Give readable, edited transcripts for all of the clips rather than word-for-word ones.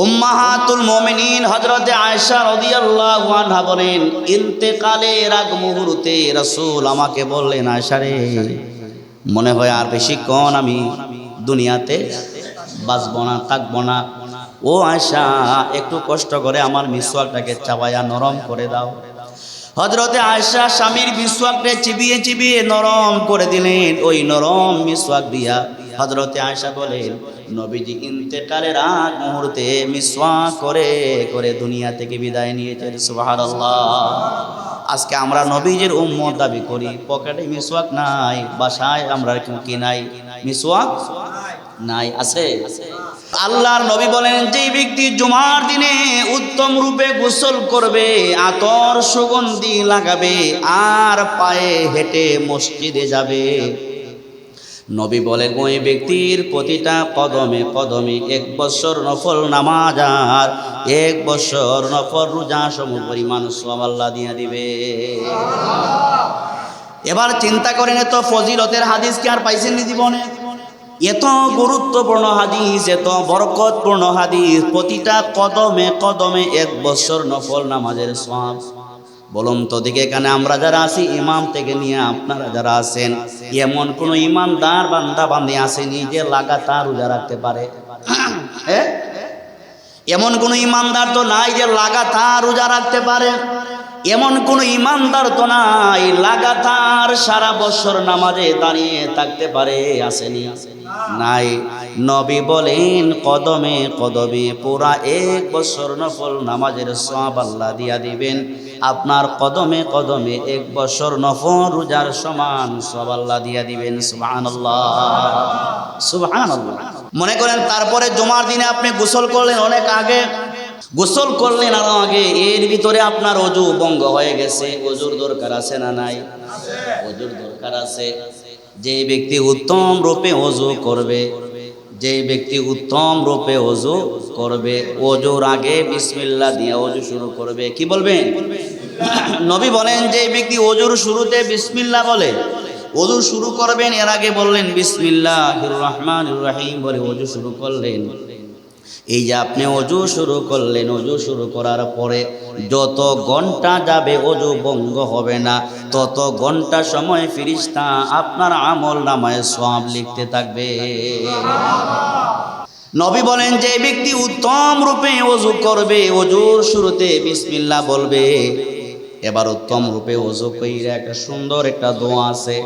উম্মাহাতুল মুমিনিন হযরতে আয়েশা রাদিয়াল্লাহু আনহা বলেন, ইন্তেকালের আগ মুহূর্তে রাসূল আমাকে বললেন, আয়েশা রে, মনে হয় আর বেশিক্ষণ আমি দুনিয়াতে বাঁচবো না, থাকবো না। ও আয়েশা, একটু কষ্ট করে আমার মিসওয়াকটাকে চাবায়া নরম করে দাও। হযরতে আয়েশা স্বামীর মিসওয়াককে চিবিয়ে চিবিয়ে নরম করে দিলেন। ওই নরম মিসওয়াক দিয়া হযরতে আয়েশা বলেন, নবীজি ইন্তেকালের আগ মুহূর্তে মিসওয়াক করে করে দুনিয়া থেকে বিদায় নিয়েছেন। সুবহানাল্লাহ। আজকে আমরা নবীজির উম্মত দাবি করি, পকেটে মিসওয়াক নাই, বাসায় আমরা কি নাই? মিসওয়াক নাই, আছে? আল্লাহর নবী বলেন, যে ব্যক্তি জুমার দিনে উত্তম রূপে গোসল করবে, আতর সুগন্ধি লাগাবে, আর পায়ে হেঁটে মসজিদে যাবে, নবী বলেন ওই ব্যক্তির প্রতিটা কদমে কদমে 1 বছর নফল নামাজ আর 1 বছর নফল রোজা সম পরিমাণ সওয়াব আল্লাহ দিয়ে দিবে। এবার চিন্তা করেন, এত ফজিলতের হাদিস কি আর পাইছেন নি জীবনে? এত গুরুত্বপূর্ণ হাদিস, এত বরকতপূর্ণ হাদিস, প্রতিটা কদমে কদমে 1 বছর নফল নামাজের সওয়াব। বলুন তো দিকে, এখানে আমরা যারা আছি, ইমাম থেকে নিয়ে আপনারা যারা আছেন, এমন কোন ইমানদার বান্দা বান্দি আসেনি যে লাগাতার রোজা রাখতে পারে? এমন কোন ইমানদার তো নাই যে লাগাতার রোজা রাখতে পারে। এমন কোন ইমানদার তো নাই লাগাতার সারা বছর নামাজে দাঁড়িয়ে থাকতে পারে, আসেনি? নাই। নবী বলেন কদমে কদমে পুরা 1 বছর নফল নামাজের সওয়াব আল্লাহ দিয়া দিবেন। আপনার কদমে কদমে 1 বছর নফল রোজার সমান সওয়াব আল্লাহ দিয়া দিবেন। সুবহানাল্লাহ, সুবহানাল্লাহ। মনে করেন তারপরে জুমার দিনে আপনি গোসল করলেন, অনেক আগে গোসল করলেন, আরো আগে, এর ভিতরে আপনার ওযু ভঙ্গ হয়ে গেছে। ওযুর দরকার আছে না নাই? ওযুর দরকার আছে। যে ব্যক্তি উত্তম রূপে ওযু করবে, যে ব্যক্তি উত্তম রূপে ওযু করবে, ওযুর আগে বিসমিল্লাহ দিয়ে ওযু শুরু করবে। কি বলবেন? নবী বলেন, যে ব্যক্তি ওযুর শুরুতে বিসমিল্লাহ বলে ওযু শুরু করবেন, এর আগে বললেন বিসমিল্লাহির রহমানির রহিম বলে ওযু শুরু করলেন। এই যে আপনি ওযু শুরু করলেন, ওযু শুরু করার পরে যত ঘন্টা যাবে ওযু ভঙ্গ হবে না, তত ঘন্টা সময় ফেরেশতা আপনার আমল নামায় সওয়াব লিখতে থাকবে। নবী বলেন, যে ব্যক্তি উত্তম রূপে ওযু করবে, ওযুর শুরুতে বিসমিল্লাহ বলবে, এবার উত্তম রূপে ওযু কইরা একটা সুন্দর একটা দোয়া আছে,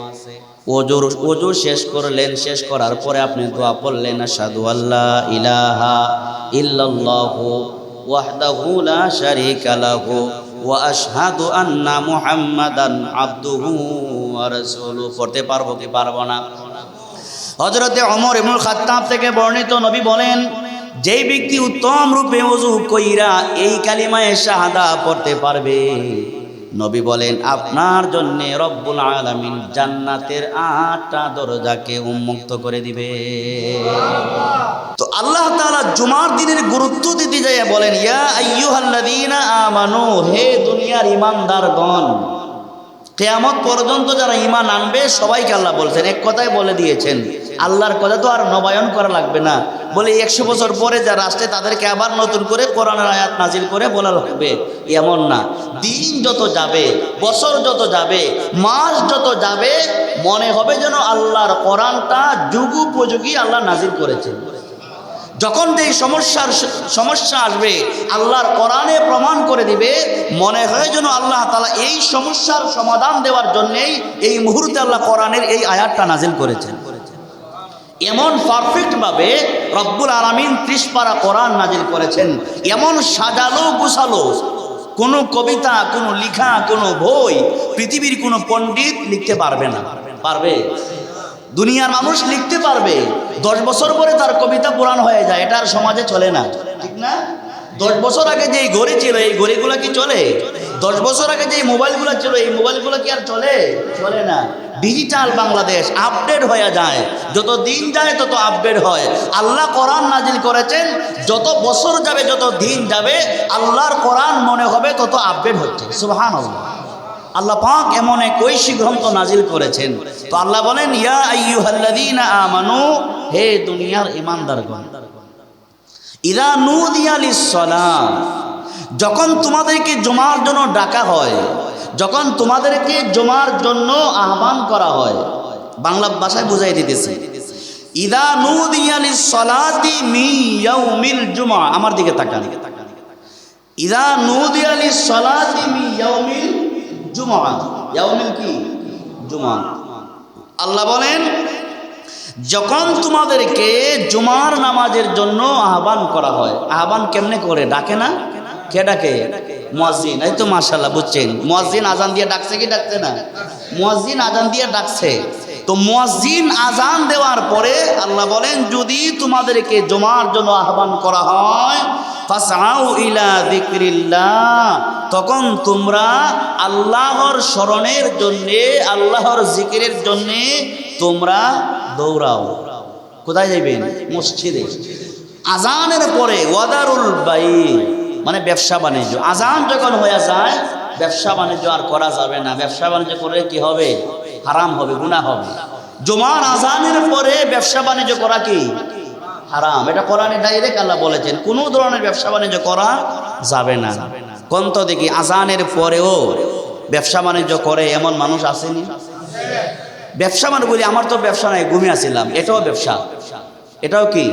ওযু শেষ করলেন, শেষ করার পরে আপনি দোয়া পড়লেন, আশহাদু আল্লা ইলাহা ইল্লাল্লাহু ওয়াহদাহু লা শারীকা লাহু ওয়া আশহাদু আন্না মুহাম্মাদান আবদুহু ওয়া রাসূলুহু। পড়তে পারবো কি পারবো না? হযরতে ওমর ইবনুল খাত্তাব থেকে বর্ণিত, নবী বলেন, যেই ব্যক্তি উত্তম রূপে ওযু কইরা এই কালিমায়ে শাহাদা পড়তে পারবে, নবী বলেন আপনার জন্য রব্বুল আলামিন জান্নাতের 8টা দরজাকে উন্মুক্ত করে দিবে। তো আল্লাহ তাআলা জুমার দিনের গুরুত্ব দিতে যায় বলেন, ইয়া আইয়ুহাল্লাযীনা আমানু, হে দুনিয়ার ঈমানদারগণ। কিয়ামত পর্যন্ত যারা ঈমান আনবে সবাইকে আল্লাহ বলছেন, এক কথায় বলে দিয়েছেন। আল্লাহর কথা তো আর নবায়ন করা লাগবে না, বলে 100 বছর পরে যারা আসছে তাদেরকে আবার নতুন করে কোরআনের আয়াত নাজিল করে বলা লাগবে, এমন না। দিন যত যাবে, বছর যত যাবে, মাস যত যাবে, মনে হবে যেন আল্লাহর কোরআনটা যুগোপযোগী আল্লাহ নাজিল করেছেন। যখন যেই সমস্যা আসবে আল্লাহর কোরআনে প্রমাণ করে দিবে, মনে হয় যেন আল্লাহ তাআলা এই সমস্যার সমাধান দেওয়ার জন্যই এই মুহূর্তে আল্লাহ কোরআনের এই আয়াতটা নাজিল করেছেন। এমন পারফেক্ট ভাবে রব্বুল আলামিন 30 পারা কোরআন নাজিল করেছেন, এমন সাজালো গোছালো কোনো কবিতা, কোনো লেখা, কোনো বই পৃথিবীর কোনো পণ্ডিত লিখতে পারবে না। পারবে? দুনিয়ার মানুষ লিখতে পারবে, 10 বছর পরে তার কবিতা পুরাণ হয়ে যায়, এটা আর সমাজে চলে না, ঠিক না? 10 বছর আগে যেই ঘড়ি ছিল এই ঘড়িগুলো কি চলে? 10 বছর আগে যেই মোবাইলগুলো ছিল এই মোবাইলগুলো কি আর চলে? চলে না। ডিজিটাল বাংলাদেশ, আপডেট হয়ে যায়, যত দিন যায় তত আপডেট হয়। আল্লাহ কোরআন নাজিল করেছেন, যত বছর যাবে যত দিন যাবে আল্লাহর কোরআন মনে হবে তত আপডেট হচ্ছে। সুবহানাল্লাহ। আল্লাহ পাক এমন এক ঐশী গ্রন্থ নাজিল করেছেন। তো আল্লাহ বলেন, ইয়া আইয়ুহাল্লাযীনা আমানু, হে দুনিয়ার ঈমানদারগণ। ইদা নুদিয়া লিস-সালাহ, যখন তোমাদেরকে জুমার জন্য ডাকা হয়, যখন তোমাদেরকে জুমার জন্য আহ্বান করা হয়, বাংলা ভাষায় বুঝাই দিতেছি। ইদা নুদিয়া লিস-সালাতি মিন ইয়াউমিল জুমআ, আমার দিকে তাকান। ইদা নুদিয়া লিস-সালাতি মিন ইয়াউমিল জুমআ, ইয়াউমিল কি? জুমআ। আল্লাহ বলেন যখন তোমাদেরকে জুমার নামাজের জন্য আহ্বান করা হয়, আহ্বান কেমনে করে? ডাকে না? কে ডাকে? মুয়াজ্জিন। এই তো মাশাআল্লাহ বুঝছেন, মুয়াজ্জিন আজান দিয়ে ডাকছে কি ডাকছে না? মুয়াজ্জিন আজান দিয়ে ডাকছে। তো মুয়াজ্জিন আজান দেওয়ার পরে আল্লাহ বলেন যদি তোমাদেরকে জুমার জন্য আহ্বান করা হয়, ফাসআউ ইলা যিকরিল্লাহ, তখন তোমরা আল্লাহর স্মরণের জন্যে, আল্লাহর জিকিরের জন্যে তোমরা দৌড়াও। কোথায় যাইবেন? মসজিদে। আজানের পরে ওয়াদারুল বাই, মানে ব্যবসা বাণিজ্য। আজান যখন হয়ে যায় ব্যবসা বাণিজ্য আর করা যাবে না। ব্যবসা বাণিজ্য করলে কি হবে? হারাম হবে, গুনাহ হবে। জুমার আজানের পরে ব্যবসা বাণিজ্য করা কি? হারাম। এটা কোরআনে ডাইরেক্ট আল্লাহ বলেছেন কোনো ধরনের ব্যবসা বাণিজ্য করা যাবে না। কোন তো দেখি আজানের পরেও ব্যবসা বাণিজ্য করে এমন মানুষ আসেনি? ব্যবসা মানে বলি আমার তো ব্যবসা নাই, ঘুমিয়ে আসছিলাম, এটাও ব্যবসা। এটাও কি?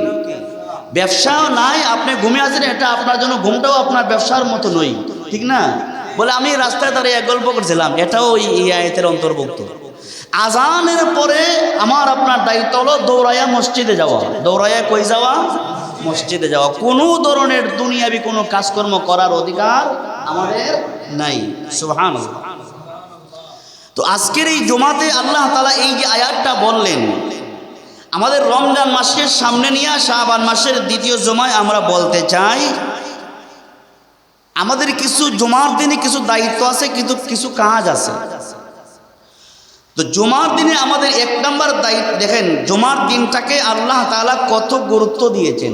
ব্যবসাও নাই, আপনি ঘুমিয়ে আছেন, এটা আপনার জন্য, ঘুমটাও আপনার ব্যবসার মতো নই, ঠিক না? বলে আমি রাস্তায় দাঁড়িয়ে এক গল্প করছিলাম, এটাও এই আয়াতের অন্তর্ভুক্ত। আজানের পরে আমার আপনার দায়িত্ব হলো দৌড়াইয়া মসজিদে যাওয়া। দৌড়াইয়া কই যাওয়া? মসজিদে যাওয়া। কোনো ধরনের দুনিয়াবি কোনো কাজকর্ম করার অধিকার আমাদের নাই। সুবহানাল্লাহ। তো আজকের এই জুমাতে আল্লাহ তাআলা এই যে আয়াতটা বললেন, আমাদের রমজান মাসের সামনে নিয়ে শাবান মাসের দ্বিতীয় জুমায় আমরা বলতে চাই আমাদের কিছু জুমার দিনে কিছু দায়িত্ব আছে, কিন্তু কিছু কাজ আছে। তো জুমার দিনে আমাদের এক নম্বর দায়িত্ব, দেখেন জুমার দিনটাকে আল্লাহ তাআলা কত গুরুত্ব দিয়েছেন।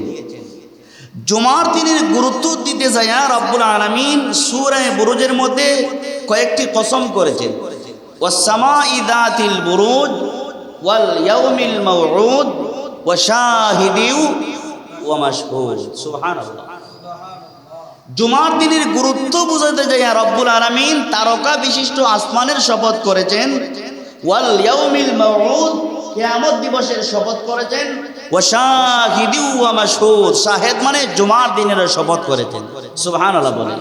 জুমার দিনের গুরুত্ব দিতে যায় রব্বুল আলামিন সূরা বুরুজের মধ্যে কয়েকটি কসম করেছেন। ওয়াস সামাই যাতিল বুরুজ ওয়াল ইয়াউমিল মাউউদ ওয়া শাহিদিউ ওয়া মাশহুদ। সুবহানাল্লাহ। জুমার দিনের গুরুত্ব বুঝাতে যায় রব্বুল আলামিন তারকা বিশিষ্ট আসমানের শপথ করেছেন, ওয়াল ইয়াউমিল মাউউদ কিয়ামত দিবসের শপথ করেছেন, ওয়া শাহিদিউ ওয়া মাশহুদ শাহিদ মানে জুমার দিনের শপথ করেছেন। সুবহানাল্লাহ বলেন।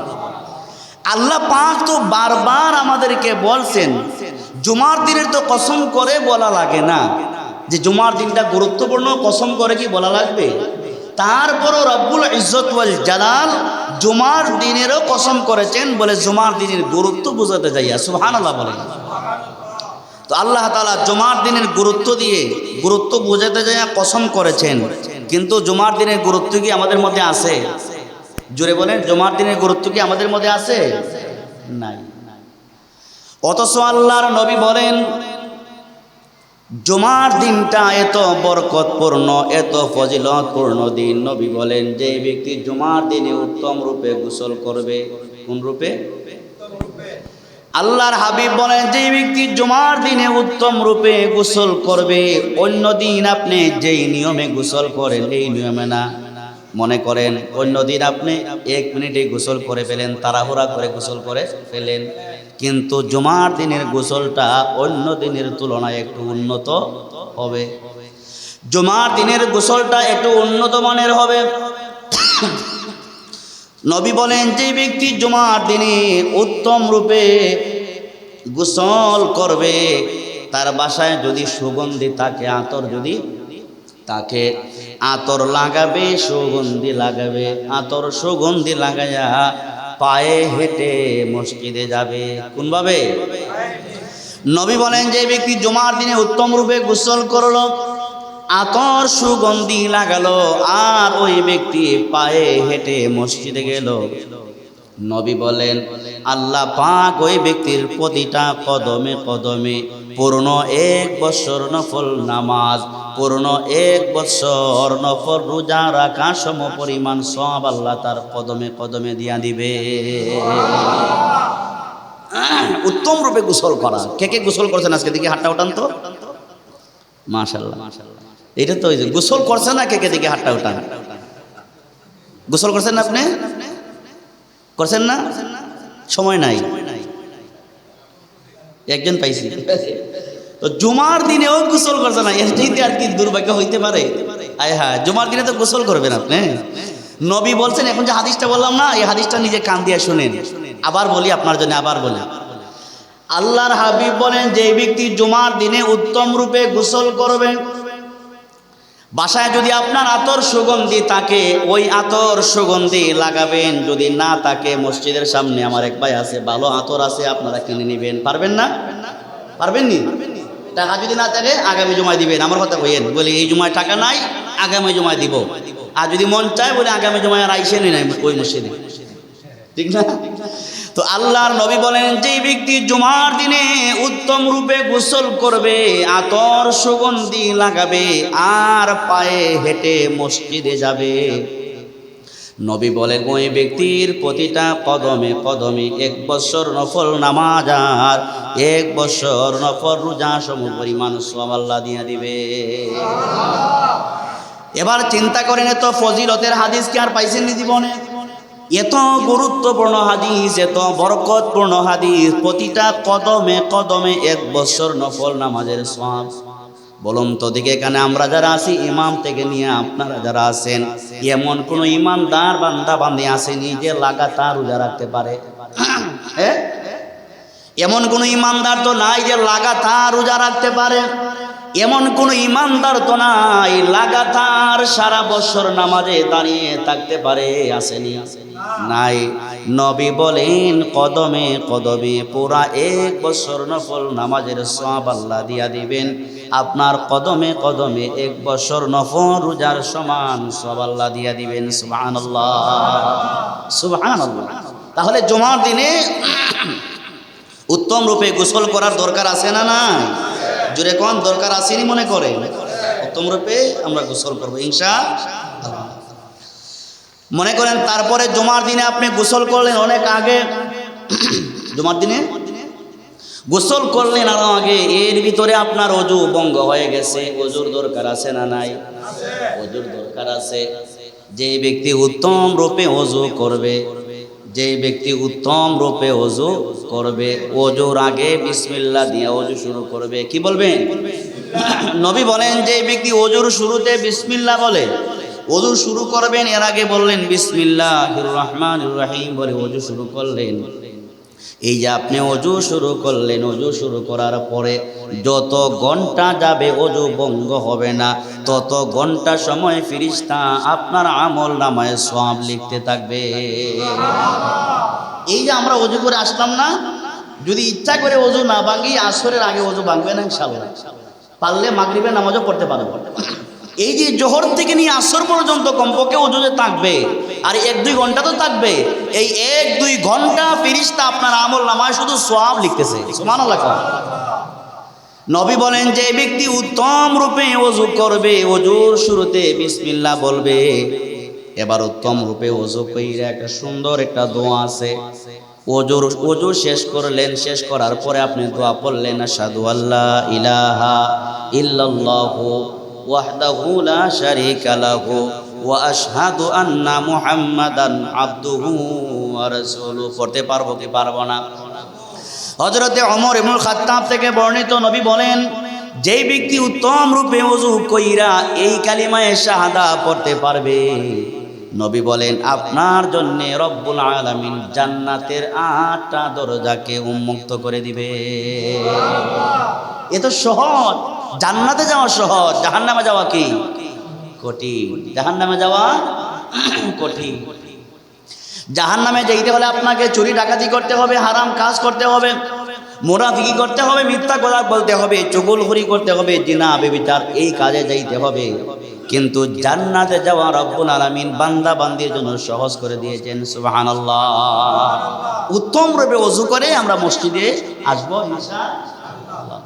আল্লাহ পাক তো বারবার আমাদেরকে বলছেন জুমার দিনের তো কসম করে বলা লাগে না, যে জুমার দিনটা গুরুত্বপূর্ণ, কসম করে কি বলা লাগবে? তারপরও রব্বুল ইজ্জত ওয়াল জালাল জুমার দিনেরও কসম করেছেন, বলে জুমার দিনের গুরুত্ব বোঝাতে যাইয়া। সুবহানাল্লাহ বলেন। তো আল্লাহ তাআলা জুমার দিনের গুরুত্ব দিয়ে, গুরুত্ব বোঝাতে যাইয়া কসম করেছেন, কিন্তু জুমার দিনের গুরুত্ব কি আমাদের মধ্যে আছে? জোরে বলেন, জুমার দিনের গুরুত্ব কি আমাদের মধ্যে আছে? নাই। অথচ আল্লাহর নবী বলেন জুমার দিনটা এত বরকতপূর্ণ, এত ফজিলতপূর্ণ দিন। নবী বলেন যে ব্যক্তি জুমার দিনে উত্তম রূপে গোসল করবে। কোন রূপে? আল্লাহর হাবিব বলেন যে ব্যক্তি জুমার দিনে উত্তম রূপে গোসল করবে, অন্য দিন আপনি যেই নিয়মে গোসল করেন এই নিয়মে না। মনে করেন অন্য দিন আপনি 1 মিনিটে গোসল করে ফেলেন, তাড়াহুড়া করে গোসল করে ফেলেন, কিন্তু জুমার দিনের গোসলটা অন্য দিনের তুলনায় একটু উন্নত হবে। জুমার দিনের গোসলটা একটু উন্নত মানের হবে। নবী বলেন যে ব্যক্তি জুমার দিনে উত্তম রূপে গোসল করবে, তার বাসায় যদি সুগন্ধি থাকে, আতর যদি তাকে, আতর লাগাবে, সুগন্ধি লাগাবে, আতর সুগন্ধি লাগাইয়া পায়ে হেঁটে মসজিদে যাবে। কোনভাবে? নবী বলেন যে ব্যক্তি জুমার দিনে উত্তম রূপে গোসল করলো, আতর সুগন্ধি লাগালো, আর ওই ব্যক্তি পায়ে হেঁটে মসজিদে গেল, নবী বলেন আল্লাহ পাক ওই ব্যক্তির প্রতিটা কদমে কদমে পূর্ণ 1 বছর নফল নামাজ, পূর্ণ 1 বছর নফল রোজা রাখা সম পরিমাণ সওয়াব আল্লাহ তার কদমে কদমে দিয়া দিবে। উত্তম রূপে গোসল করা। কে কে গোসল করছেন আজকে? দেখি হাতটা উঠান তো। মাশাআল্লাহ। এটা তো গোসল করছে না, কে কে দেখি হাতটা উঠান। গোসল করছেন না আপনি? করছেন না? সময় নাই, একজন পাইছি। তো জুমার দিনেও গোসল করছে না, এর চাইতে আর কি দুর্ভাগ্য হইতে পারে? আয় হ্যাঁ, জুমার দিনে তো গোসল করবেন আপনি। নবী বলছেন, এখন যে হাদিসটা বললাম না, এই হাদিসটা নিজে কান দিয়ে শুনেন। আবার বলি আপনার জন্য, আবার বলি। আল্লাহর হাবিব বলেন, যে ব্যক্তি জুমার দিনে উত্তম রূপে গোসল করবে, বাসায় যদি আপনার আতর সুগন্ধি থাকে, ওই আতর সুগন্ধি লাগাবেন। যদি না থাকে, মসজিদের সামনে আমার এক ভাই আছে, ভালো আতর আছে, আপনারা কিনে নেবেন। পারবেন না? পারবেন নি? টাকা যদি না থাকে আগামী জুমায় দিবেন। আমার কথা কইেন, বলি এই জুমায় টাকা নাই, আগামী জুমায় দিব। আর যদি মন চায়, বলে আগামী জুমায় আর আইসেনি নাই ওই মসজিদে, ঠিক না? তো আল্লাহর নবী বলেন, যে ব্যক্তি জুমার দিনে উত্তম রূপে গোসল করবে, আতর সুগন্ধি লাগাবে, আর পায়ে হেঁটে মসজিদে যাবে, নবী বলেন ওই ব্যক্তির প্রতিটা কদমে কদমে 1 বছর নফল নামাজ আর 1 বছর নফল রোজা সম পরিমাণ সওয়াব আল্লাহ দিয়ে দিবে। এবার চিন্তা করেন, এত ফজিলতের হাদিস কি আর পাইছেন নি জীবনে? এত গুরুত্বপূর্ণ হাদিস, এত বরকতপূর্ণ হাদিস, প্রতিটা কদমে কদমে 1 বছর নফল নামাজের সওয়াব। বলুন তো দিকে, এখানে আমরা যারা আছি, ইমাম থেকে নিয়ে আপনারা যারা আছেন, এমন কোন ইমানদার বান্দা বান্দি আসেনি যে লাগাতার রোজা রাখতে পারে? হ্যাঁ, এমন কোন ইমানদার তো নাই যে লাগাতার রোজা রাখতে পারে। এমন কোন ইমানদার তো নাই লাগাতার সারা বছর নামাজে দাঁড়িয়ে থাকতে পারে, আসেনি? নাই। নবী বলেন, কদমে কদমে পুরা 1 বছর নফল নামাজের সওয়াব আল্লাহ দিয়া দিবেন। আপনার কদমে কদমে 1 বছর নফল রোজার সমান সওয়াব আল্লাহ দিয়া দিবেন। সুবহানাল্লাহ, সুবহানাল্লাহ। তাহলে জুমার দিনে উত্তম রূপে গোসল করার দরকার আছে না নাই? জোরে কোন দরকার আসেনি মনে করেন? উত্তম রূপে আমরা গোসল করবো ইনশাআল্লাহ। মনে করেন তারপরে জুমার দিনে আপনি গোসল করলেন অনেক আগে, জুমার দিনে গোসল করলেন আরো আগে, এর ভিতরে আপনার ওযু ভঙ্গ হয়ে গেছে, ওযুর দরকার আছে না নাই? ওযুর দরকার আছে। যে ব্যক্তি উত্তম রূপে ওযু করবে, যে ব্যক্তি উত্তম রূপে ওযু করবে, ওযুর আগে বিসমিল্লাহ দিয়ে ওযু শুরু করবে। কি বলবেন? নবী বলেন, যে ব্যক্তি ওযুর শুরুতে বিসমিল্লাহ বলে ওযু শুরু করবেন, এর আগে বললেন বিসমিল্লাহির রহমানির রহিম বলে ওযু শুরু করলেন। এই যে আপনি ওযু শুরু করলেন, ওযু শুরু করার পরে যত ঘন্টা যাবে ওযু ভঙ্গ হবে না, তত ঘন্টা সময় ফেরেশতা আপনার আমল নামায় সওয়াব লিখতে থাকবে। এই যে আমরা ওযু করে আসলাম না, যদি ইচ্ছা করে ওযু না ভাঙি, আসরের আগে ওযু ভাঙবে না ইনশাআল্লাহ। পারলে মাগরিবের নামাজও পড়তে পারবে। এই যে জোহর থেকে নিয়ে আসর পর্যন্ত কমপক্ষে ওযুতে থাকবে, আর 1-2 ঘন্টা তো থাকবে। এই 1-2 ঘন্টা ফেরেশতা আপনার আমল নামায় শুধু সওয়াব লিখতেছে। সুবহানাল্লাহ। নবী বলেন, যে ব্যক্তি উত্তম রূপে ওযু করবে, ওযুর শুরুতে বিসমিল্লাহ বলবে। এবার উত্তম রূপে ওযু কইরা একটা সুন্দর একটা দোয়া আছে, ওযু শেষ করলেন, শেষ করার পরে আপনি দোয়া পড়লেন, আশহাদু আল্লা ইলাহা ইল্লাল্লাহু ওয়াহদাহু লা শারীকা লাহু ওয়া আশহাদু আন্না মুহাম্মাদান আবদুহু ওয়া রাসূলুহু। পড়তে পারবো কি পারবো না? হযরতে ওমর ইবনুল খাত্তাব থেকে বর্ণিত, নবী বলেন, যেই ব্যক্তি উত্তম রূপে ওযু কইরা এই কালিমায়ে শাহাদা পড়তে পারবে, নবী বলেন আপনার জন্য রব্বুল আলামিন জান্নাতের 8টা দরজাকে উন্মুক্ত করে দিবে। এ তো সহজ, জান্নাতে যাওয়া সহজ, জাহান্নামে যাওয়া কি কঠিন। জাহান্নামে যাওয়া কঠিন। জাহান্নামে যাইতে হলে আপনাকে চুরি ডাকাতি করতে হবে, হারাম কাজ করতে হবে, মুনাফিকি করতে হবে, মিথ্যা কথা বলতে হবে, চুগলখড়ি করতে হবে, জিনা ব্যভিচার এই কাজে যাইতে হবে। কিন্তু জান্নাতে যাওয়া রব্বুল আলামিন বান্দা বান্দির জন্য সহজ করে দিয়েছেন। সুবহানাল্লাহ। উত্তম রূপে ওযু করে আমরা মসজিদে আসবো ইনশাআল্লাহ।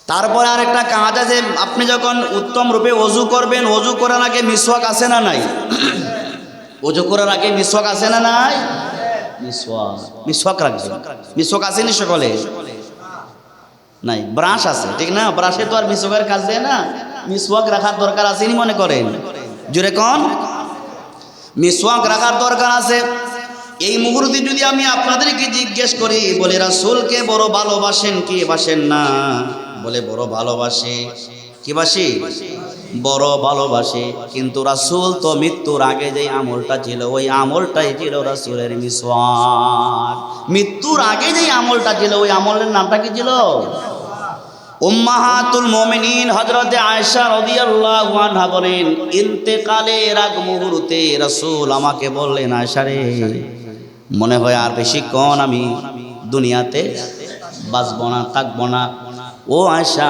তারপরে আরেকটা কাজ আছে, আপনি যখন উত্তম রূপে ওযু করবেন, ওযু করার আগে মিসওয়াক আছে না নাই? ওযু করার আগে মিসওয়াক আছে না নাই? মিসওয়াক রাখবেন। মিসওয়াক আছে নি সকলে? নাই। ব্রাশ আছে, ঠিক না? ব্রাশে তো আর মিসওয়াকের কাজ দেয় না। মিসওয়াক রাখার দরকার আছে নি মনে করেন? জোরে কোন? মিসওয়াক রাখার দরকার আছে। এই মুহূর্তে যদি আমি আপনাদেরকে জিজ্ঞেস করি, বলে রাসূলকে বড় ভালোবাসেন কি বাসেন না? বলে বড় ভালোবাসে। কি বাসি? বড় ভালোবাসে। কিন্তু রাসূল তো মৃত্যুর আগে যে আমলটা ছিল, ওই আমলটাই ছিল রাসূলের মিসওয়াক। মৃত্যুর আগে যে আমলটা ছিল, ওই আমলের নামটা কি ছিল? উম্মাহাতুল মুমিনিন হযরতে আয়েশা রাদিয়াল্লাহু আনহা বলেন, ইন্তেকালের আগ মুহূর্তে রাসূল আমাকে বললেন, আয়েশা রে, মনে হয় আর বেশিক্ষণ আমি দুনিয়াতে বাঁচবো না, থাকবো না। ও আয়েশা,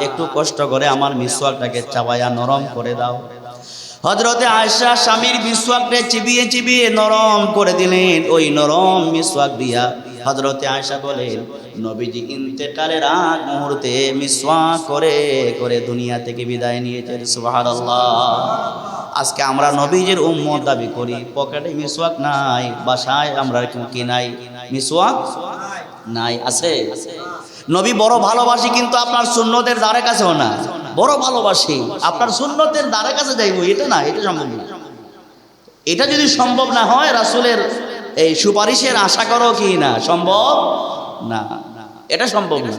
একটু কষ্ট করে আমার মিসওয়াকটাকে চাবায়া নরম করে দাও। হযরতে আয়েশা স্বামীর মিসওয়াককে চিবিয়ে চিবিয়ে নরম করে দিলেন। ওই নরম মিসওয়াক দিয়া হযরতে আয়েশা বলেন, নবীজি ইন্তেকালের আগ মুহূর্তে মিসওয়াক করে করে দুনিয়া থেকে বিদায় নিয়েছেন। সুবহানাল্লাহ। আজকে আমরা নবীজির উম্মত দাবি করি, পকেটে মিসওয়াক নাই, বাসায় আমরা কি নাই? মিসওয়াক নাই। আছে? নবী বড় ভালোবাসি, কিন্তু আপনার সুন্নতের দ্বারে কাছেও না। বড় ভালোবাসি, আপনার সুন্নতের দ্বারে কাছে যাইব, এটা না, এটা সম্ভব না। এটা যদি সম্ভব না হয়, রাসূলের এই সুপারিশের আশা করো কি না? সম্ভব না, এটা সম্ভব না।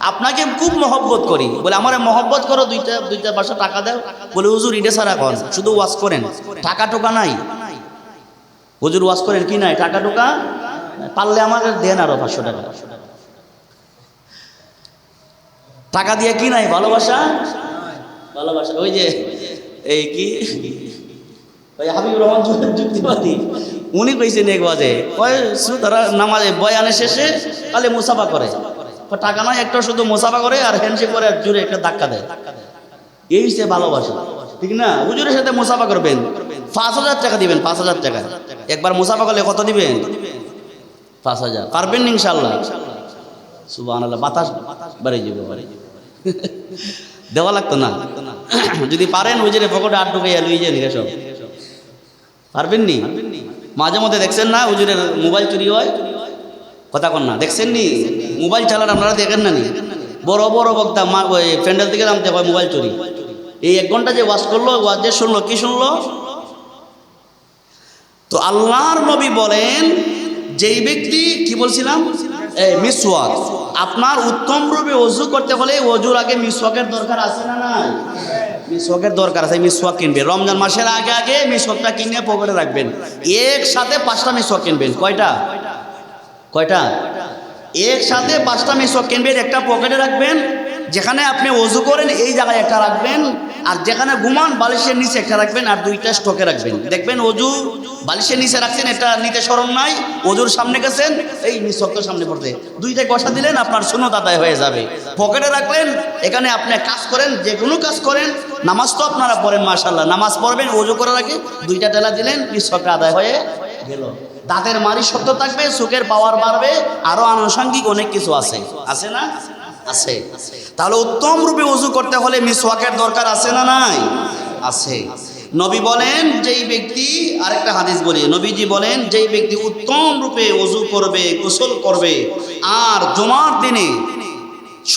আপনাকে খুব মহব্বত করি, বলে আমার মহব্বত করো, দুইটা বাসা টাকা দাও। বলে হুজুর ইডে সারা কন, শুধু ওয়াজ করেন, টাকা টোকা নাই। হুজুর ওয়াজ করেন কি নাই? টাকা টোকা পারলে আমাকে দেন আরো 500 টাকা। টাকা দিয়ে কি নাই? ভালোবাসা। ভালোবাসা ওই যে এই কি ওই হাবিবুর রহমান যুক্তিবাদী, উনি কইছেন এক বাজে, কয় তারা নামাজে বয়ানে শেষে খালি মুসাফা করে, টাকা নয় একটা, শুধু মুসাফা করে আর হ্যান্ডশেক করে আর জুড়ে একটা ধাক্কা দেয়। এই সে ভালোবাসা, ঠিক না? হুজুরের সাথে মুসাফা করবেন, 5000 টাকা দিবেন। 5000 টাকা একবার মুসাফা করলে কত দিবেন? 5000। পারবেন ইনশাআল্লাহ? সুবহানাল্লাহ। বাতাস বাড়ি যাবে, দেওয়া লাগতো না। যদি পারেন হুজুরে পকেটে 8 ঢুকাইয়া লুই যান সব। পারবেন নি? মাঝে মধ্যে দেখছেন না হুজুরের মোবাইল চুরি হয়? কথা কন না, দেখছেন নি? মোবাইল চালান আপনারা দেখেন না নি? বড় বড় বক্তা ওই প্যান্ডেল থেকে নামতে হয়, মোবাইল চুরি। এই 1 ঘন্টা যে ওয়াজ করলো, ওয়াজ যে শুনলো, কি শুনলো? তো আল্লাহর নবী বলেন, যেই ব্যক্তি, কি বলছিলাম, মিসওয়াক, আপনার উত্তম রূপে ওযু করতে হলে ওযুর আগে মিসওয়াকের দরকার আছে না নাই? মিসওয়াকের দরকার আছে। মিসওয়াক কিনবেন রমজান মাসের আগে আগে, মিসওয়াকটা কিনে পকেটে রাখবেন। একসাথে 5টা মিসওয়াক কিনবেন। কয়টা? একসাথে 5টা মিসওয়াক কিনবেন, একটা পকেটে রাখবেন। যেখানে আপনি ওযু করেন এই জায়গায় একটা রাখবেন, আর যেখানে ঘুমান বালিশের নিচে একটা রাখবেন, আর 2টা স্টকে রাখবেন। দেখবেন ওযু বালিশের নিচে রাখছেন, এটা নিতে শরম নাই, ওযুর সামনে গেছেন, এই মিসওয়াকটা সামনে পড়তে 2টায় কষা দিলেন, আপনার সুন্নত আদায় হয়ে যাবে। পকেটে রাখলেন, এখানে আপনি কাজ করেন, যে কোনো কাজ করেন, নামাজ তো আপনারা পড়েন মাশাআল্লাহ, নামাজ পড়বেন, ওযু করার আগে 2টা টেলা দিলেন, মিসওয়াকটা আদায় হয়ে গেল। দাঁতের মারি শক্ত থাকবে, চোখের পাওয়ার বাড়বে, আরো আনুষঙ্গিক অনেক কিছু আছে। আছে না? আছে। তাহলে উত্তম রূপে ওযু করতে হলে মিসওয়াকের দরকার আছে না নাই? আছে। নবী বলেন, যেই ব্যক্তি, আরেকটা হাদিস বলি, নবীজি বলেন, যেই ব্যক্তি উত্তম রূপে ওযু করবে, গোসল করবে, আর জুমার দিনে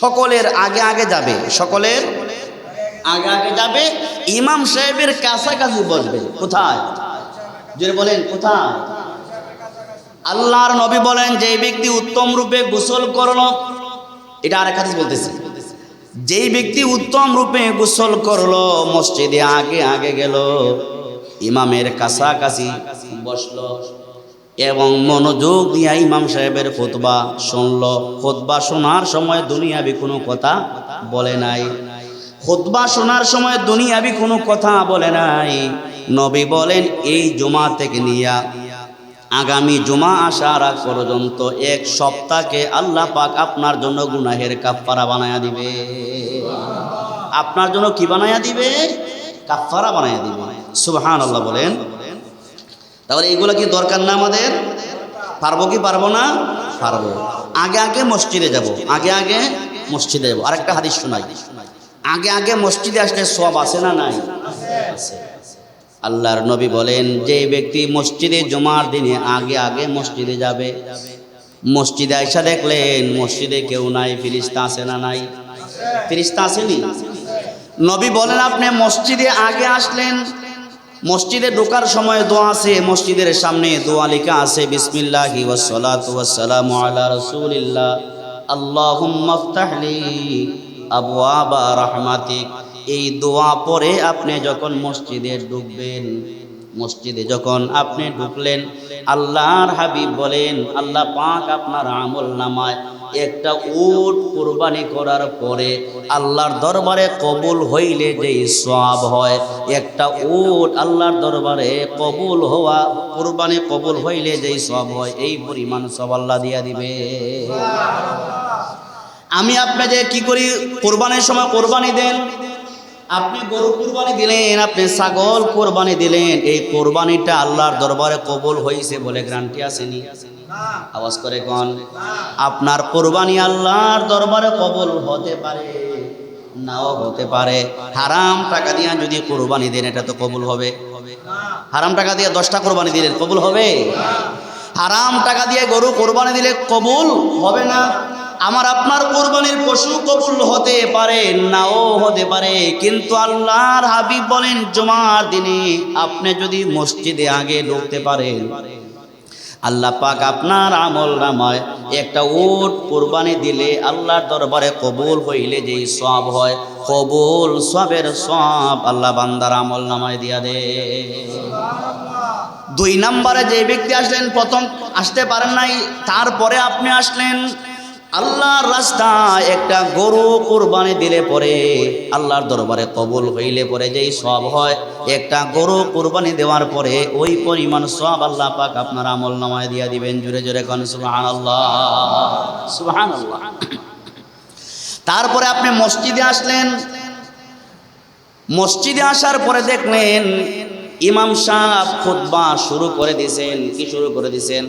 সকলের আগে আগে যাবে, সকলের আগে আগে যাবে, ইমাম সাহেবের কাছাকাছি বসবে। কোথায়? যে বলেন কোথায়? আল্লাহর নবী বলেন, যে ব্যক্তি উত্তম রূপে গোসল করলো, এটা আরেক হাদিস বলতেছে, যেই ব্যক্তি উত্তম রূপে গোসল করলো, মসজিদে আগে আগে গেল, ইমামের কাছাকাছি বসলো, এবং মনোযোগ দিয়া ইমাম সাহেবের খুতবা শুনলো। খুতবা শোনার সময় দুনিয়াবি কোনো কথা বলে নাই। খুতবা শোনার সময় দুনিয়াবি কোনো কথা বলে নাই। নবী বলেন, এই জুমা থেকে নিয়া আগামী জুমা আসার আগ পর্যন্ত 1 সপ্তাহকে আল্লাহ পাক আপনার জন্য গুনাহের কাফফারা বানায়া দিবে। আপনার জন্য কি বানায়া দিবে? কাফফারা বানায়া দিবে। সুবহানাল্লাহ বলেন। তাহলে এগুলো কি দরকার না আমাদের? পারবো কি পারবো না? পারবো। আগে আগে মসজিদে যাব, আগে আগে মসজিদে যাব। আরেকটা হাদিস শোনাই, আগে আগে মসজিদে আসলে সওয়াব আছে না নাই? আছে। আল্লাহর নবী বলেন, যে ব্যক্তি মসজিদে জুমার দিনে আগে আগে মসজিদে যাবে, মসজিদে আইসা দেখলেন মসজিদে কেউ নাই, ফেরেশতা আছে না নাই? ফেরেশতা আসেনি? নবী বলেন, আপনি মসজিদে আগে আসলেন, মসজিদে ঢোকার সময় দোয়া আছে, মসজিদের সামনে দোয়া লেখা আছে বিসমিল্লাহি ওয়াসসালাতু ওয়াসসালামু আলা রাসূলিল্লাহ আল্লাহুম্মা ইফতাহলি আবওয়াবা রাহমাতিক। এই দোয়া পরে আপনি যখন মসজিদে ঢুকবেন, মসজিদে যখন আপনি ঢুকলেন, আল্লাহর হাবিব বলেন আল্লাহ পাক আপনার আমলনামায় একটা উট কুরবানি করার পরে আল্লাহর দরবারে কবুল হইলে যেই সওয়াব হয়, একটা উট আল্লাহর দরবারে কবুল হওয়া, কুরবানি কবুল হইলে যেই সওয়াব হয়, এই পরিমাণ সওয়াব আল্লাহ দিয়া দিবে। আমি আপনি যে কি করি, কুরবানির সময় কুরবানি দেন, আপনি গরু কুরবানি দিলেন, আপনি ছাগল কুরবানি দিলেন, এই কুরবানিটা আল্লাহর দরবারে কবুল হইছে বলে গ্যারান্টি আসেনি? আওয়াজ করে কোন? আপনার কুরবানি আল্লাহর দরবারে কবুল হতে পারে, নাও হতে পারে। হারাম টাকা দিয়ে যদি কুরবানি দেন, এটা তো কবুল হবে? হারাম টাকা দিয়ে 10টা কুরবানি দিলেন, কবুল হবে? হারাম টাকা দিয়ে গরু কুরবানি দিলে কবুল হবে না। আমার আপনার কুরবানির পশু কবুল হতে পারে, নাও হতে পারে, কিন্তু আল্লাহর হাবিব বলেন জুমার দিনে আপনি যদি মসজিদে আগে ঢুকতে পারেন, আল্লাহ পাক আপনার আমলনামায় একটা উট কুরবানি দিলে আল্লাহর দরবারে কবুল হইলে যেই সওয়াব হয়, কবুল সওয়াবের সওয়াব আল্লাহ বান্দার আমলনামায় দিয়া দেয়। 2 নম্বরে যে ব্যক্তি আসলেন, প্রথম আসতে পারেন নাই, তারপরে আপনি আসলেন, আল্লাহর রাস্তায় একটা গরু কুরবানি দিলে পরে আল্লাহর দরবারে কবুল হইলে পরে যেই সওয়াব হয়, একটা গরু কুরবানি দেওয়ার পরে ওই পরিমাণ সওয়াব আল্লাহ পাক আপনার আমলনামায় দিয়া দিবেন। জোরে জোরে কোন সুবহানাল্লাহ, সুবহানাল্লাহ। তারপরে আপনি মসজিদে আসলেন, মসজিদে আসার পরে দেখলেন ইমাম সাহেব খুতবা শুরু করে দিয়েছেন। কি শুরু করে দিয়েছেন?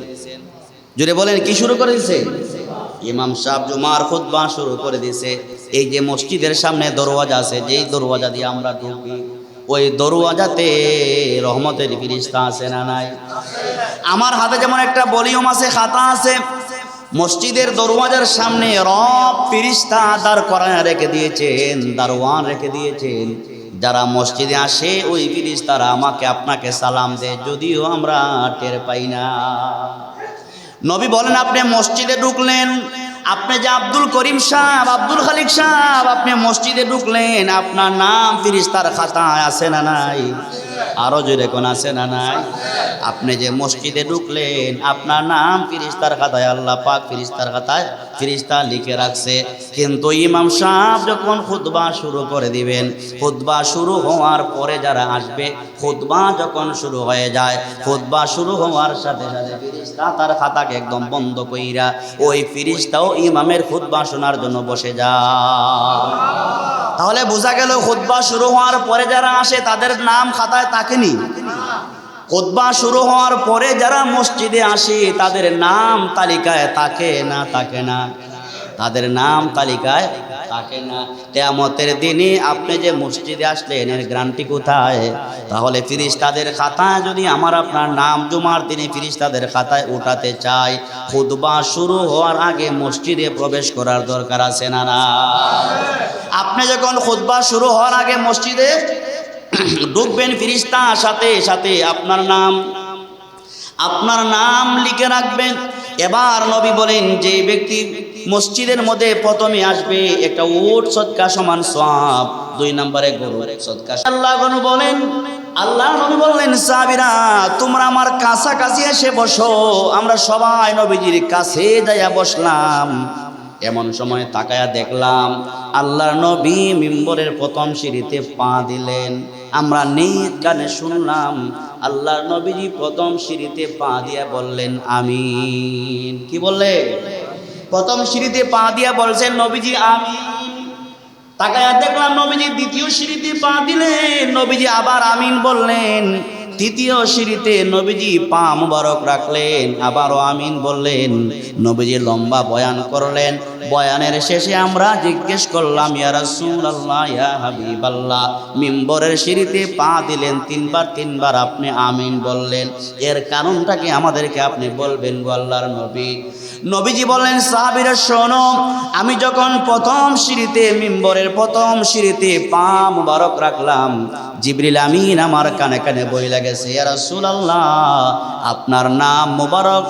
জোরে বলেন, কি শুরু করে দিয়েছে? ইমাম সাহেব জুমার খুতবা শুরু করে দিয়েছে। এই যে মসজিদের সামনে দরওয়াজা আছে, যেই দরওয়াজা দিয়ে আমরা ঢুকি, ওই দরওয়াজাতে রহমতের ফেরেশতা আছে না নাই? আমার হাতে যেমন একটা ভলিউম আছে, খাতা আছে, মসজিদের দরওয়াজার সামনে রব ফেরেশতা দাঁড় করায় রেখে দিয়েছেন, দারওয়ান রেখে দিয়েছেন। যারা মসজিদে আসে ওই ফেরেশতারা আমাকে আপনাকে সালাম দেয়, যদিও আমরা টের পাই না। নবী বলেন আপনি মসজিদে ঢুকলেন, আপনি যে আব্দুল করিম সাহেব, আব্দুল খালিক সাহেব, আপনি মসজিদে ঢুকলেন, আপনার নাম ফেরেশতার খাতায় আছে না নাই? আরো জোরে কোন আছে না নাই? আপনি যে মসজিদে ঢুকলেন, আপনার নাম ফেরেশতার খাতায়, আল্লাহ পাক ফেরেশতার খাতায় ফেরেশতা লিখে রাখছে। কিন্তু ইমাম সাহেব যখন খুতবা শুরু করে দিবেন, খুতবা শুরু হওয়ার পরে যারা আসবে, খুতবা যখন শুরু হয়ে যায়, খুতবা শুরু হওয়ার সাথে সাথে ফেরেশতা তার খাতাকে একদম বন্ধ কইরা ওই ফেরেশতাও ইমামের খুতবা শোনার জন্য বসে যায়। তাহলে বোঝা গেল খুতবা শুরু হওয়ার পরে যারা আসে তাদের নাম খাতায় থাকেনি। খুতবা শুরু হওয়ার পরে যারা মসজিদে আসে তাদের নাম তালিকায় থাকে না, থাকে না, তাদের নাম তালিকায় থাকে না। কিয়ামতের দিনে আপনি যে মসজিদে আসলেন এর গ্যারান্টি কোথায়? তাহলে ফেরেশতাদের খাতায় যদি আমার আপনার নাম জুমার দিনে ফেরেশতাদের খাতায় উঠাতে চাই, খুতবা শুরু হওয়ার আগে মসজিদে প্রবেশ করার দরকার আছে না না? আপনি যখন খুতবা শুরু হওয়ার আগে মসজিদে ঢুকবেন, ফেরেশতা সাথে সাথে আপনার নাম লিখে রাখবেন। এবার নবী বলেন যে ব্যক্তি মসজিদের মধ্যে প্রথমে আসবে, একটা উট সদকা সমান সওয়াব, 2 নম্বরে গরু সদকা। আল্লাহ বলেন, আল্লাহ নবী বললেন সাহাবীরা তোমরা আমার কাছাকাছি এসে বসো। আমরা সবাই নবীজির কাছে যাইয়া বসলাম। এমন সময় তাকায়া দেখলাম আল্লাহর নবী মিম্বরের প্রথম সিঁড়িতে পা দিলেন। আমরা নিজ কানে শুনলাম আল্লাহর নবীজি প্রথম সিঁড়িতে পা দিয়া বললেন আমিন। কি বললেন? প্রথম সিঁড়িতে পা দিয়া বলছেন নবীজি আমিন। তাকায়া দেখলাম নবীজি দ্বিতীয় সিঁড়িতে পা দিলেন, নবীজি আবার আমিন বললেন। তৃতীয় সিঁড়িতে নবীজি পা মুবারক রাখলেন, আবারও আমিন বললেন। নবীজি লম্বা বয়ান করলেন। বয়ানের শেষে আমরা জিজ্ঞেস করলাম ইয়া রাসূলুল্লাহ, ইয়া হাবিবাল্লাহ, মিম্বরের সিঁড়িতে পা দিলেন তিনবার আপনি আমিন বললেন, এর কারণটা কি আমাদেরকে আপনি বলবেন গো আল্লাহর নবী? নবীজি বললেন, সাহাবীরা শোনো, আমি যখন প্রথম সিঁড়িতে, মিম্বরের প্রথম সিঁড়িতে পা মুবারক রাখলাম, জিবরিল আমিন আমার কানে কানে বইলা গেছে, ইয়া রাসূলুল্লাহ, আপনার নাম মুবারক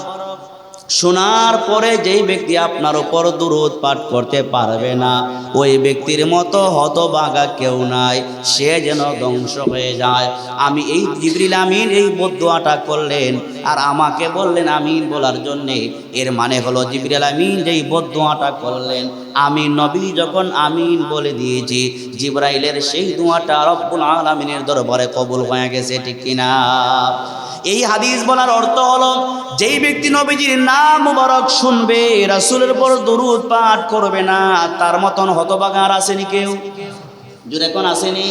শোনার পরে যেই ব্যক্তি আপনার উপর দুরূদ পাঠ করতে পারবে না, ওই ব্যক্তির মতো হতভাগা কেউ নাই, সে যেন ধ্বংস হয়ে যায়। আমি এই জিবরিল আমিন এই বদদুয়াটা করলেন আর আমাকে বললেন আমিন বলার জন্যে। এর মানে হলো জিবরিল আমিন যেই বদদুয়াটা করলেন, আমি নবী যখন আমিন বলে দিয়েছি, জিবরাইলের সেই দোয়াটা রব্বুল আলামিনের দরবারে কবুল হয়ে গেছে, ঠিক কিনা? এই হাদিস বলার অর্থ হলো, যেই ব্যক্তি নবীজির নাম মুবারক শুনবে, রাসূলের উপর দরুদ পাঠ করবে না, তার মতন হতভাগা আর আসেনি কেউ? জোরে কোন আসেনি?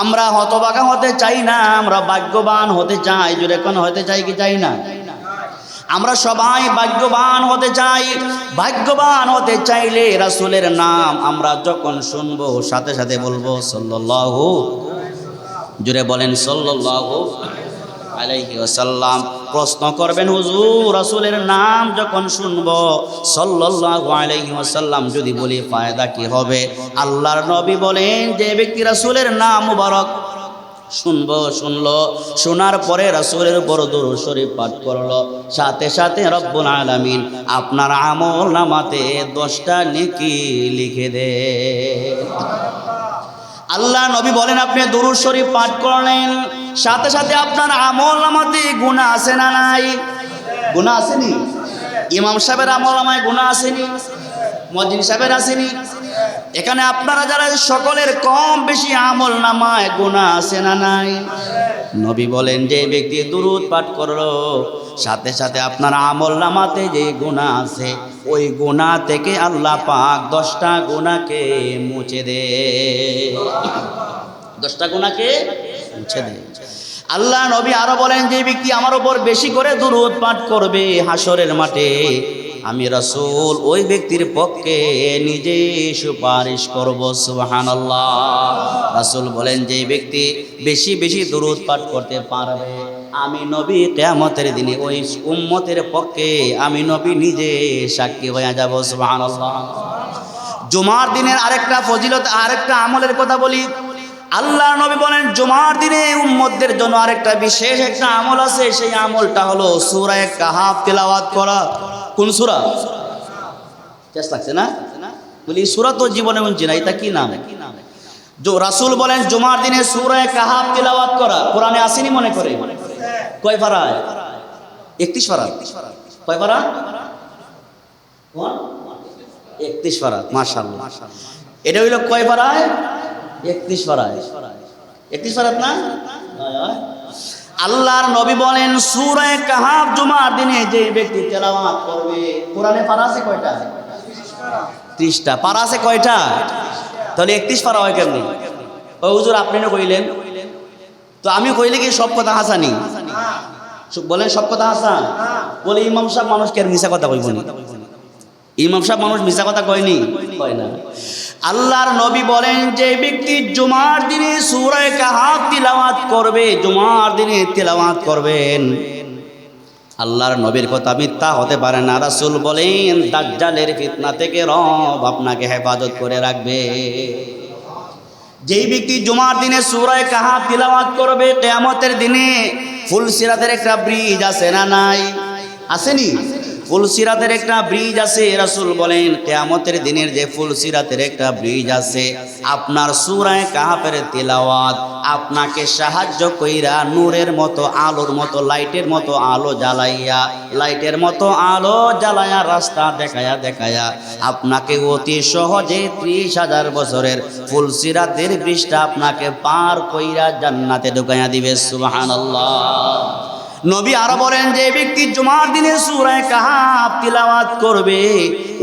আমরা হতভাগা হতে চাই না, আমরা ভাগ্যবান হতে চাই। জোরে কোন হতে চাই কি চাই না? আমরা সবাই ভাগ্যবান হতে চাই। ভাগ্যবান হতে চাইলে রাসূলের নাম আমরা যখন শুনবো, সাথে সাথে বলবো সাল্লাল্লাহু, জোরে বলেন সাল্লাল্লাহু আলাইহি ওয়াসাল্লাম। প্রশ্ন করবেন, হুজুর রাসূলের নাম যখন শুনবো সাল্লাল্লাহু আলাইহি ওয়াসাল্লাম যদি বলি ফায়দা কি হবে? আল্লাহর নবী বলেন, যে ব্যক্তি রাসূলের নাম মুবারক শুনলো, শোনার পরে রাসূলের উপর দরুদ শরীফ পাঠ করলো, সাথে সাথে রব্বুল আলামিন আপনার আমল নামাতে 10টা নেকি লিখে দেন। আল্লাহ নবী বলেন, আপনি দরুদ শরীফ পাঠ করলেন, সাথে সাথে আপনার আমল নামাতে গুনাহ আছে না নাই? গুনাহ আসেনি? ইমাম সাহেবের আমল নামায় গুনাহ আসেনি? মুয়াজ্জিন সাহেবের আসেনি? এখানে আপনারা যারা সকলের কম বেশি আমল নামায় গুনাহ আছে না নাই? নবী বলেন, যে ব্যক্তি দুরূদ পাঠ করলো, সাথে সাথে আপনার আমল নামাতে যে গুনাহ আছে, ওই গুনাহ থেকে আল্লাহ পাক 10টা গুনাহকে মুছে দেয়। 10টা গুনাহকে মুছে দেয়। আল্লাহ নবী আরো বলেন, যে ব্যক্তি আমার উপর বেশি করে দুরূদ পাঠ করবে, হাসরের মাঠে আমি রাসূল ওই ব্যক্তির পক্ষে নিজে সুপারিশ করব। সুবহানাল্লাহ। রাসূল বলেন, যে ব্যক্তি বেশি বেশি দুরূদ পাঠ করতে পারবে, আমি নবী কিয়ামতের দিনে ওই উম্মতের পক্ষে আমি নবী নিজে সাক্ষী হয়ে যাব। সুবহানাল্লাহ। জুমার দিনের আরেকটা ফজিলত, আরেকটা আমলের কথা বলি। আল্লাহ নবী বলেন, জুমার দিনে উম্মতদের জন্য আরেকটা বিশেষ একটা আমল আছে, সেই আমলটা হলো সূরা কাহাফ তেলাওয়াত করা। কোন সূরা? চেষ্টা লাগছে না? বলি সূরা তো জীবনে শুনছি না, এটা কি নাম? রাসূল বলেন, জুমার দিনে সূরা কাহাফ তেলাওয়াত করা। কোরআনে আসেনি মনে করে? কয় পারায়? 31 পারা। কয় পারা? 31 পারা। মাশাআল্লাহ। এটা হইল কয় পারায়? 31 পারায়। 31 পারাত না? আল্লাহর নবী বলেন, সূরা কাহাফ জুমার দিনে যে ব্যক্তি তেলাওয়াত করবে, কোরআনে পারা আছে কয়টা? 30টা। পারা আছে কয়টা? তাহলে 31 পারা হয় কেমনি? ও হুজুর আপনি না কইলেন, তো আমি কইলে কি সব কথা হাসানি? বলেন সব কথা হাসান? বলে ইমাম সাহেব মানুষকে আর মিছা কথা কইব না। ইমাম সাহেব মানুষ মিছা কথা কয়নি? কয় না। আল্লাহর নবী বলেন, যে ব্যক্তি জুমার দিনে সূরা কাহাফ তিলাওয়াত করবে, জুমার দিনে তিলাওয়াত করবেন, আল্লাহর নবীর কথা মিথ্যা হতে পারে না। রাসূল বলেন, দাজ্জালের ফিতনা থেকে রব আপনাকে হেফাজত করে রাখবে। যেই ব্যক্তি জুমার দিনে সূরা কাহাফ তিলাওয়াত করবে, কিয়ামতের দিনে ফুলসিরাতের একটা ব্রিজ আছে না নাই? আসেনি? ফুলসিরাতের একটা ব্রিজ আছে। রাসূল বলেন, কিয়ামতের দিনের যে ফুলসিরাতের একটা ব্রিজ আছে, আপনার সূরা কাহাফের তিলাওয়াত আপনাকে সাহায্য কইরা নূরের মতো, আলোর মতো, লাইটের মতো আলো জ্বালাইয়া, লাইটের মতো আলো জ্বালাইয়া, রাস্তা দেখায়া দেখায়া আপনাকে অতি সহজে 30,000 বছরের ফুলসিরাতের ব্রিজটা আপনাকে পার কইরা জান্নাতে ঢুকাইয়া দিবে। সুবহানাল্লাহ। নবী আরো বলেন, যে ব্যক্তি জুমার দিনে সূরা কাহাফ তিলাওয়াত করবে,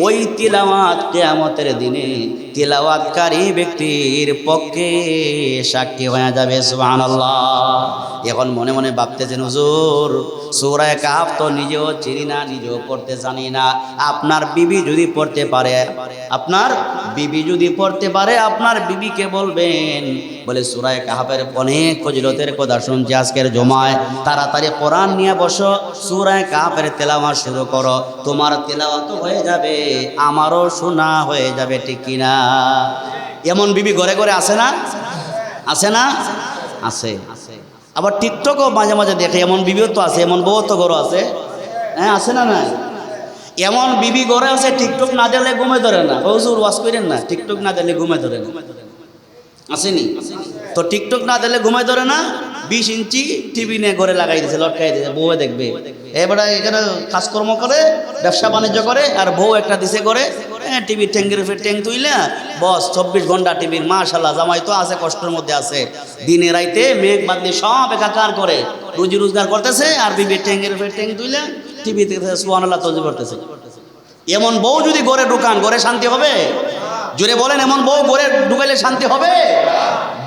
ওই তিলাওয়াত কিয়ামতের দিনে তিলাওয়াতকারী ব্যক্তির পক্ষে সাক্ষী হয়ে যাবে। সুবহানাল্লাহ। এখন মনে মনে ভাবতেছেন, হুজুর সূরা কাহফ তো নিজেও চিনি না, নিজেও পড়তে জানি না। আপনার বিবি যদি পড়তে পারে, আপনার বিবি যদি পড়তে পারে, আপনার বিবিকে বলবেন, বলে সূরা কাহফের অনেক ফজিলতের কথা শুনছি আজকের জুমায়, তাড়াতাড়ি কোরআন নিয়ে বসো, সূরা কাহফের তেলাওয়াত শুরু করো, তোমার তেলাওয়াত হয়ে যাবে, আমারও শোনা হয়ে যাবে, ঠিক কিনা? এমন বিবি ঘরে ঘরে আছে না? আছে না? আছে। আবার টিকটকও মাঝে মাঝে দেখে, এমন বিবিও তো আছে, এমন বউ তো ঘরও আছে। হ্যাঁ, আছে না? না, এমন বিবি ঘরে আছে টিকটক না দিলে ঘুমে ধরে না। হুজুর ওয়াজ করেন না, টিকটক না দিলে ঘুমে ধরে না, আসেনি? তো টিকটক না দিলে ঘুমে ধরে না, 20 ইঞ্চি টিভি নিয়ে ঘরে লাগাই দিয়েছে, লটকাই দিয়েছে, বউয়ে দেখবে। এবারে এখানে কাজকর্ম করে, ব্যবসা বাণিজ্য করে, আর বউ একটা দিছে করে টিভি ট্যাঙ্গের উপরে ট্যাঙ্ক তুইলা বস 24 ঘন্টা টিভির। মাশাআল্লাহ, জামাই তো আছে, কষ্টের মধ্যে আছে, দিনে রাইতে মেঘ বাদলি সব একাকার করে রুজি রোজগার করতেছে, আর বিবি ট্যাঙ্গের উপরে ট্যাঙ্ক তুইলা টিভি দেখতেছে, সুবহানাল্লাহ তসবিহ করতেছে। এমন বউ যদি ঘরে ঢুকান, ঘরে শান্তি হবে? জোরে বলেন, এমন বউ ঘরে ঢুকাইলে শান্তি হবে?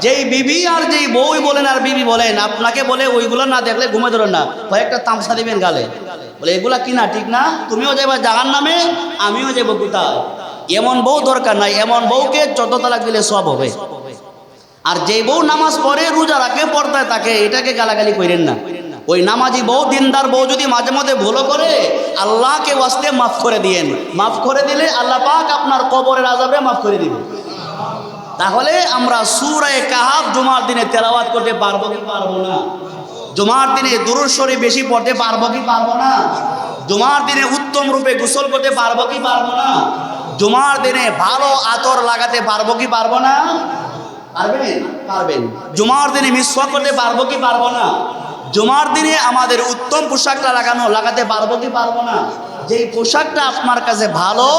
যেই বিবি আর যেই বউই বলেন আর বিবি বলেন, আপনাকে বলে ওইগুলো না দেখলে ঘুমে ধরেন না, কয়েকটা তামসা দিবেন গালে, বলে এগুলা কি না, ঠিক না, তুমিও যাইবা জাহান্নামে, আমিও যাবো কোথায়। এমন বউ দরকার নাই, এমন বউকে 14 তালাক দিলে সব হবে। আর যেই বউ নামাজ পড়ে, রোজা রাখে, পর্দায় থাকে, এটাকে গালাগালি করেন না। ওই নামাজি বউ, দিনদার বউ যদি মাঝে মধ্যে ভুলও করে, আল্লাহকে ওয়াস্তে মাফ করে দিয়েন। মাফ করে দিলে আল্লাহ পাক আপনার কবরের আযাবে মাফ করে দিবে। তাহলে আমরা সূরা কাহফ জুমার দিনে তেলাওয়াত করতে পারবো কি পারবো না? জুমার দিনে দুরূদ শরীফ বেশি পড়তে পারবো কি পারবো না? জুমার দিনে উত্তম রূপে গোসল করতে পারবো কি পারবো না? জুমার দিনে ভালো আতর লাগাতে পারবো কি পারবো না? পারবেন? পারবেন। জুমার দিনে মিসওয়াক করতে পারবো কি পারবো না? জুমার দিনে আমাদের উত্তম পোশাকটা লাগাতে পারবো কি পারবো না? যেই পোশাকটা আপনার কাছে ভালো,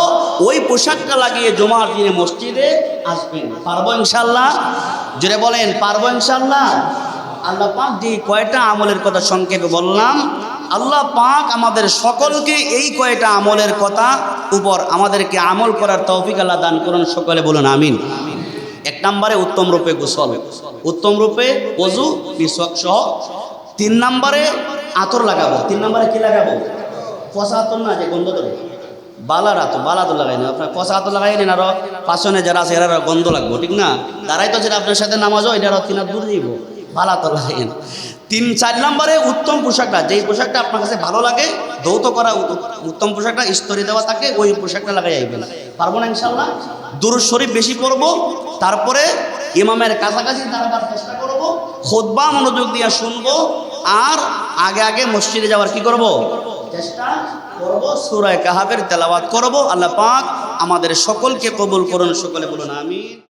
ওই পোশাকটা লাগিয়ে জুমার দিনে মসজিদে আসবেন। পারবো ইনশাআল্লাহ? জোরে বলেন, পারবো ইনশাআল্লাহ? আল্লাহ পাক যে কয়টা আমলের কথা সংক্ষেপে বললাম, আল্লাহ পাক আমাদের সকলকে এই কয়টা আমলের কথা উপর আমাদেরকে আমল করার তৌফিক আল্লাহ দান করুন। সকলে বলুন আমিন। 1 নম্বরে উত্তম রূপে গোসল, উত্তম রূপে ওযু, মিসওয়াক সহ। 3 নম্বরে আতর লাগাবো। 3 নম্বরে কি লাগাবো? পচা আতর না, যে গন্ধ ধরে, বালার আতর। বালা তো লাগাই না, আপনার পচা আতর লাগাই নেন, আরো পাশনে যারা আছে এরা গন্ধ লাগবো, ঠিক না? তারাই তো যেটা আপনার সাথে নামাজ হয়, এটার তিনার দূর যাইব, বালা তো লাগাই না। 3-4 নম্বরে উত্তম পোশাকটা, যেই পোশাকটা আপনার কাছে ভালো লাগে, দৌত করা উত্তম পোশাকটা ইস্ত্রি দেওয়া থাকে, ওই পোশাকটা লাগাই আইবেন। পারবো না ইনশাআল্লাহ? দুরূদ শরীফ বেশি পড়বো, তারপরে ইমামের কাছাকাছি দাঁড়াবার চেষ্টা করবো, খুতবা মনোযোগ দিয়ে শুনবো, আর আগে আগে মসজিদে যাওয়ার কি করব? চেষ্টা করব। সূরা কাহফের তেলাওয়াত করব। আল্লাহ পাক আমাদের সকলকে কবুল করুন। সকলে বলুন আমিন।